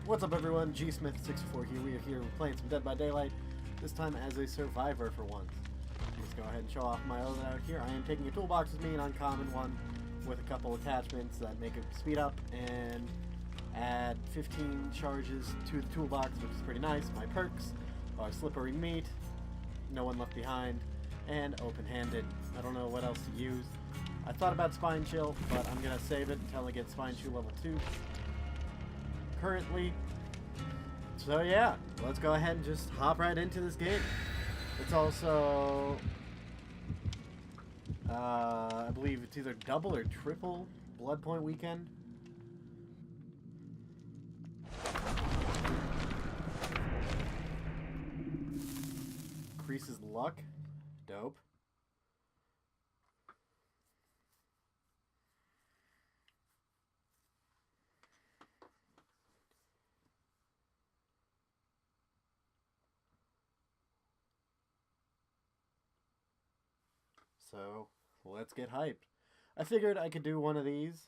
What's up everyone, GSmith64 here. We are here playing some Dead by Daylight, this time as a survivor for once. Let's go ahead and show off my loadout out here. I am taking a toolbox with me, an uncommon one, with a couple attachments that make it speed up and add 15 charges to the toolbox, which is pretty nice. My perks are Slippery Meat, No One Left Behind, and Open-Handed. I don't know what else to use. I thought about Spine Chill, but I'm going to save it until I get Spine Chill level 2. Currently. So yeah, let's go ahead and just hop right into this game. It's also, I believe it's either double or triple blood point weekend. Increases luck. Dope. So, let's get hyped. I figured I could do one of these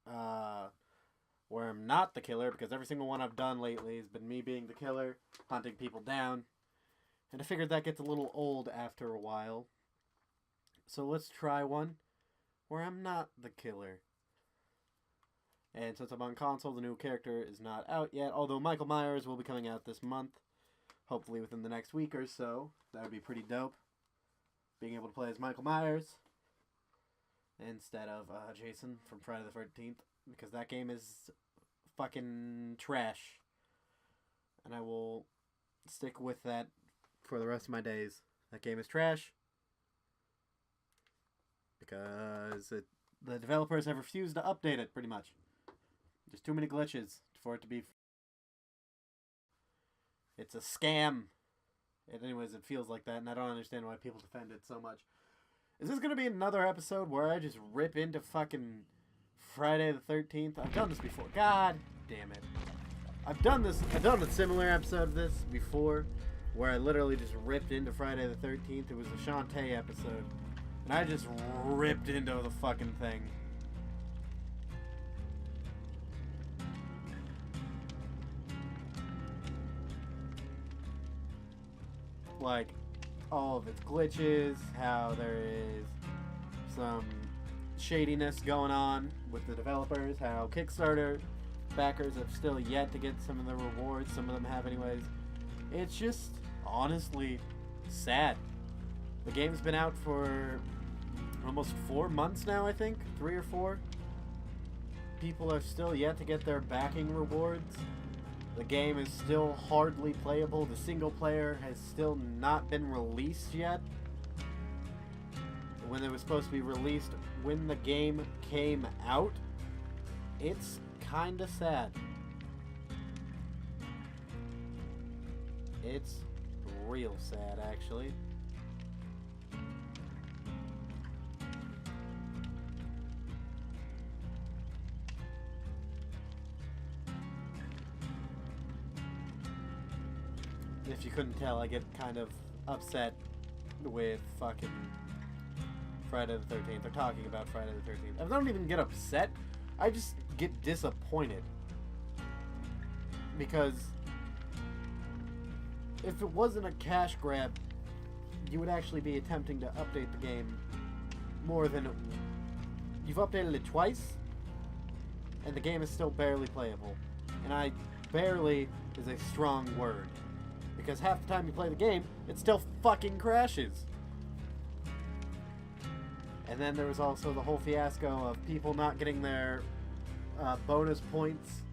where I'm not the killer, because every single one I've done lately has been me being the killer, hunting people down. And I figured that gets a little old after a while. So let's try one where I'm not the killer. And since I'm on console, the new character is not out yet, although Michael Myers will be coming out this month, hopefully within the next week or so. That would be pretty dope. Being able to play as Michael Myers instead of Jason from Friday the 13th, because that game is fucking trash. And I will stick with that for the rest of my days. That game is trash because the developers have refused to update it, pretty much. There's too many glitches for it to be... It's a scam. Anyways, it feels like that, and I don't understand why people defend it so much. Is this going to be another episode where I just rip into fucking Friday the 13th? I've done this before. God damn it. I've done a similar episode of this before, where I literally just ripped into Friday the 13th. It was a Shantae episode, and I just ripped into the fucking thing. Like, all of its glitches, how there is some shadiness going on with the developers, how Kickstarter backers have still yet to get some of the rewards, some of them have anyways. It's just, honestly, sad. The game's been out for almost 4 months now, I think, 3 or 4. People are still yet to get their backing rewards. The game is still hardly playable. The single player has still not been released yet. When it was supposed to be released when the game came out, it's kinda sad. It's real sad, actually. If you couldn't tell, I get kind of upset with fucking Friday the 13th. They're talking about Friday the 13th. I don't even get upset. I just get disappointed. Because if it wasn't a cash grab, you would actually be attempting to update the game more than... You've updated it twice, and the game is still barely playable. And barely is a strong word. Because half the time you play the game, it still fucking crashes. And then there was also the whole fiasco of people not getting their bonus points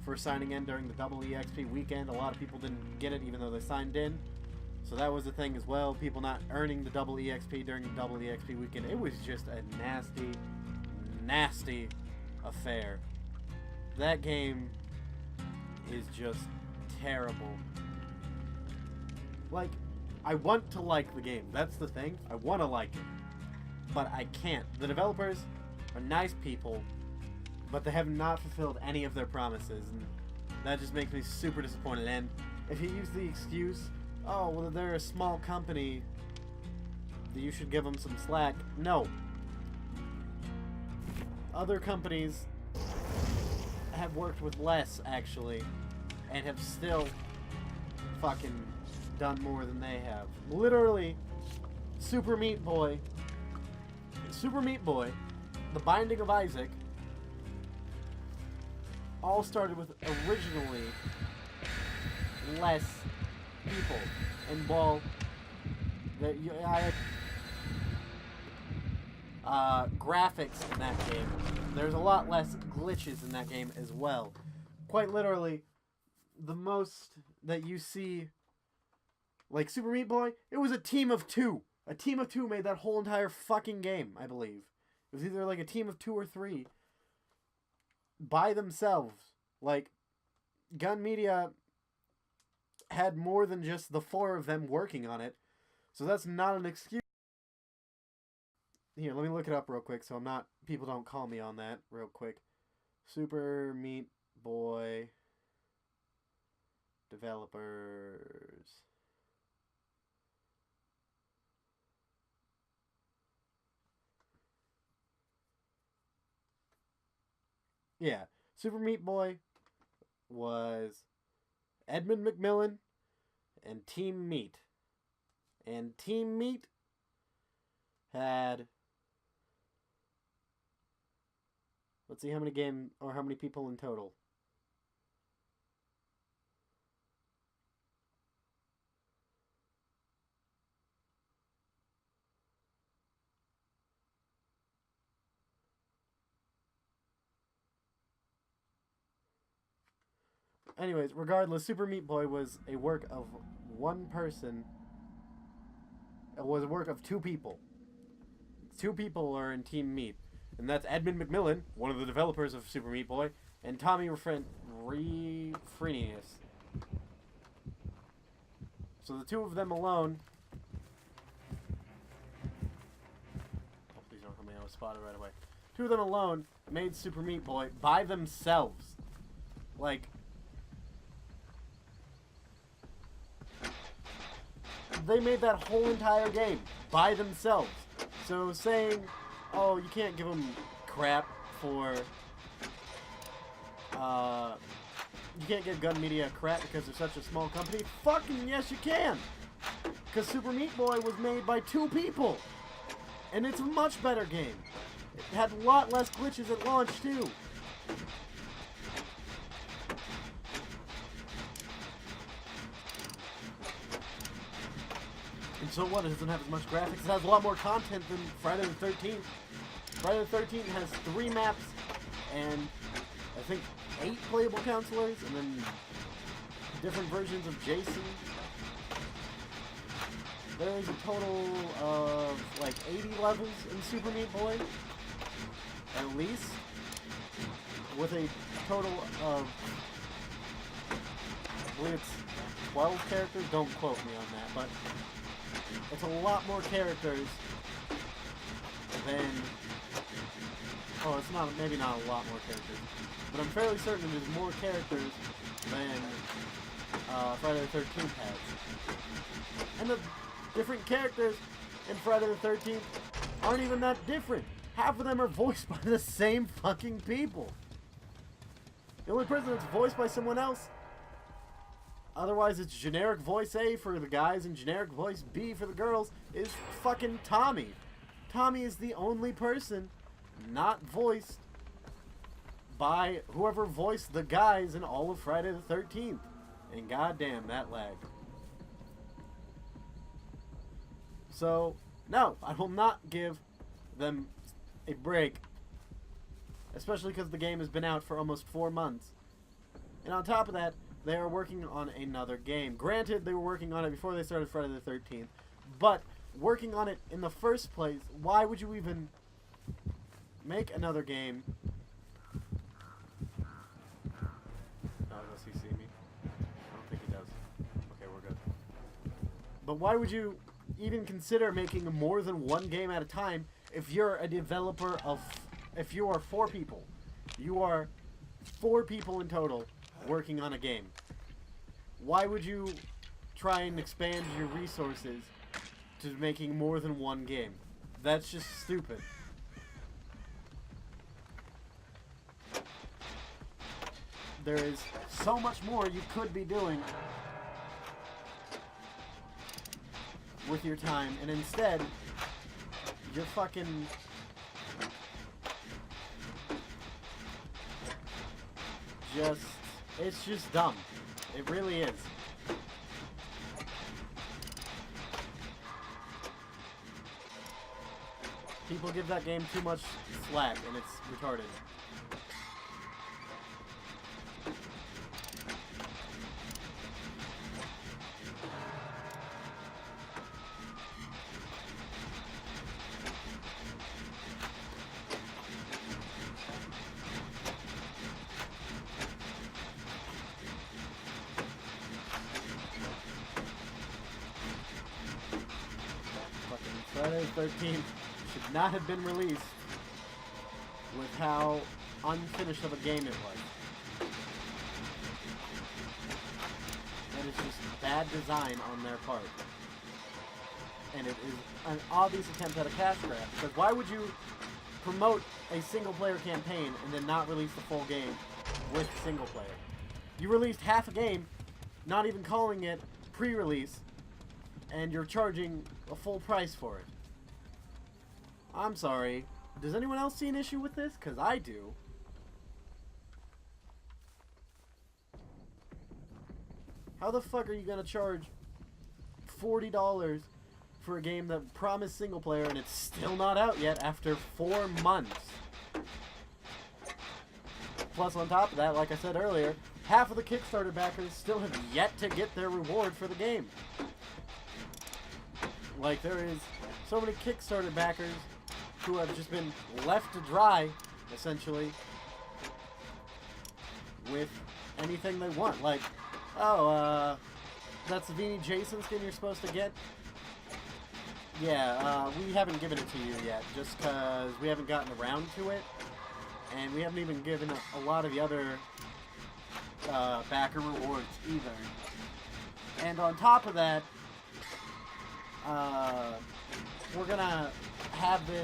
for signing in during the double EXP weekend. A lot of people didn't get it even though they signed in. So that was a thing as well. People not earning the double EXP during the double EXP weekend. It was just a nasty, nasty affair. That game is just terrible. Like, I want to like the game. That's the thing. I want to like it. But I can't. The developers are nice people, but they have not fulfilled any of their promises. And that just makes me super disappointed. And if you use the excuse, oh, well, they're a small company, that you should give them some slack. No. Other companies have worked with less, actually, and have still fucking done more than they have. Literally, Super Meat Boy, The Binding of Isaac, all started with originally less people. And while graphics in that game, there's a lot less glitches in that game as well. Quite literally, the most that you see, like Super Meat Boy, it was a team of two. A team of two made that whole entire fucking game, I believe. It was either like a team of 2 or 3 by themselves. Like, Gun Media had more than just the 4 of them working on it. So that's not an excuse. Here, let me look it up real quick so people don't call me on that real quick. Super Meat Boy developers. Yeah, Super Meat Boy was Edmund McMillan and Team Meat. And Team Meat had, let's see how many people in total. Anyways, regardless, Super Meat Boy was a work of one person. It was a work of 2 people. 2 people are in Team Meat. And that's Edmund McMillan, one of the developers of Super Meat Boy, and Tommy Refrenius. So the 2 of them alone... Oh, please don't tell me I was spotted right away. 2 of them alone made Super Meat Boy by themselves. Like... they made that whole entire game by themselves. So saying, oh, you can't give them crap for, you can't give Gun Media crap because they're such a small company. Fucking yes, you can. Because Super Meat Boy was made by 2 people. And it's a much better game. It had a lot less glitches at launch, too. And so what? It doesn't have as much graphics. It has a lot more content than Friday the 13th. Friday the 13th has 3 maps and I think 8 playable counselors and then different versions of Jason. There is a total of like 80 levels in Super Meat Boy, at least, with a total of, I believe it's 12 characters. Don't quote me on that, but it's a lot more characters than... Oh, it's not, maybe not a lot more characters, but I'm fairly certain there's more characters than Friday the 13th has. And the different characters in Friday the 13th aren't even that different. Half of them are voiced by the same fucking people. The only person that's voiced by someone else, otherwise it's generic voice A for the guys and generic voice B for the girls, is fucking Tommy. Tommy is the only person not voiced by whoever voiced the guys in all of Friday the 13th. And goddamn, that lagged. So, no, I will not give them a break. Especially because the game has been out for almost 4 months. And on top of that, they are working on another game. Granted, they were working on it before they started Friday the 13th. But, working on it in the first place, why would you even make another game? Oh, does he see me? I don't think he does. Okay, we're good. But why would you even consider making more than one game at a time if you're a developer of... If you are 4 people. You are 4 people in total working on a game. Why would you try and expand your resources to making more than one game? That's just stupid. there is so much more you could be doing with your time, and instead, you're fucking... It's just dumb. It really is. People give that game too much slack, and it's retarded. Friday the 13th should not have been released with how unfinished of a game it was. That is just bad design on their part. And it is an obvious attempt at a cash grab. Because why would you promote a single-player campaign and then not release the full game with single-player? You released half a game, not even calling it pre-release, and you're charging a full price for it. I'm sorry. Does anyone else see an issue with this? Because I do. How the fuck are you going to charge $40 for a game that promised single player and it's still not out yet after 4 months? Plus, on top of that, like I said earlier, half of the Kickstarter backers still have yet to get their reward for the game. Like, there is so many Kickstarter backers who have just been left to dry, essentially, with anything they want. Like, oh, that's the Savini Jason skin you're supposed to get? Yeah, we haven't given it to you yet, just because we haven't gotten around to it, and we haven't even given a lot of the other backer rewards either. And on top of that, we're gonna have the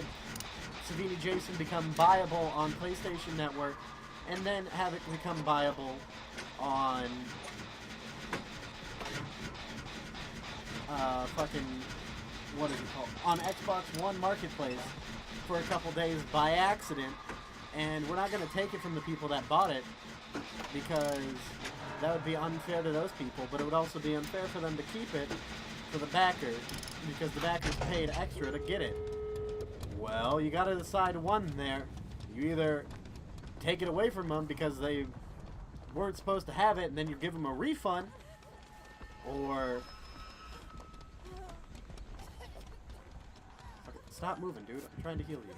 Savini Jason become buyable on PlayStation Network, and then have it become buyable on what is it called? On Xbox One Marketplace for a couple days by accident, and we're not gonna take it from the people that bought it, because that would be unfair to those people, but it would also be unfair for them to keep it for the backers, because the backers paid extra to get it. Well, you gotta decide one there. You either take it away from them because they weren't supposed to have it and then you give them a refund, or... Okay, stop moving, dude. I'm trying to heal you.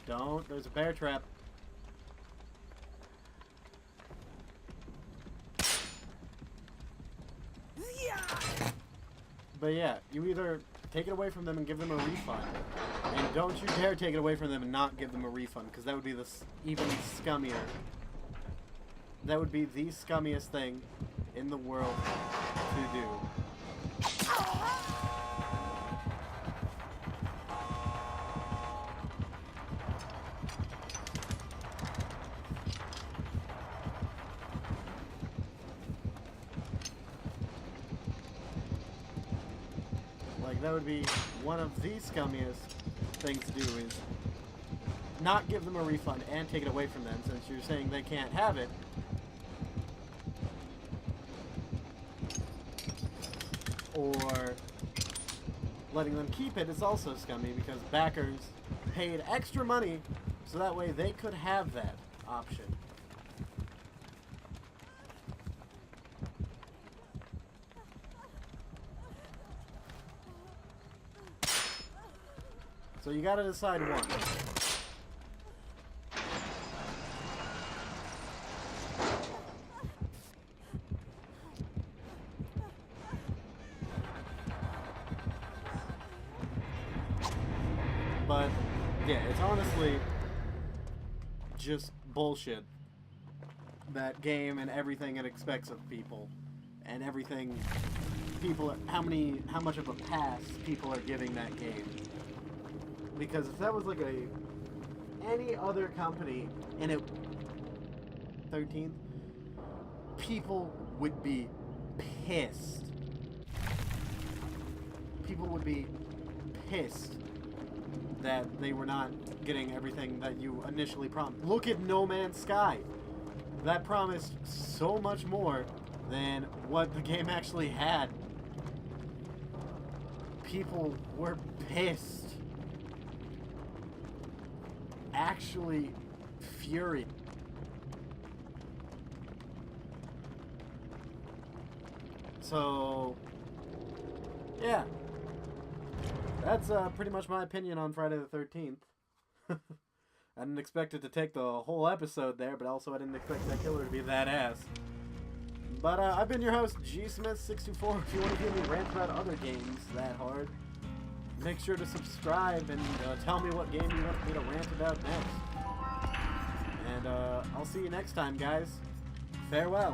Don't. There's a bear trap. But yeah, you either take it away from them and give them a refund, and don't you dare take it away from them and not give them a refund, because that would be the even scummier. That would be the scummiest thing in the world to do. That would be one of the scummiest things to do, is not give them a refund and take it away from them, since you're saying they can't have it. Or letting them keep it is also scummy, because backers paid extra money so that way they could have that option. So you gotta decide one. But, yeah, it's honestly just bullshit that game and everything it expects of people, and everything people, how much of a pass people are giving that game. Because if that was like any other company and it 13th, people would be pissed. People would be pissed that they were not getting everything that you initially promised. Look at No Man's Sky. That promised so much more than what the game actually had. People were pissed. Actually furious. So, yeah. That's pretty much my opinion on Friday the 13th. I didn't expect it to take the whole episode there, but also I didn't expect that killer to be that ass. But I've been your host, GSmith624. If you want to hear me rant about other games that hard, make sure to subscribe and tell me what game you want me to rant about next. And I'll see you next time, guys. Farewell.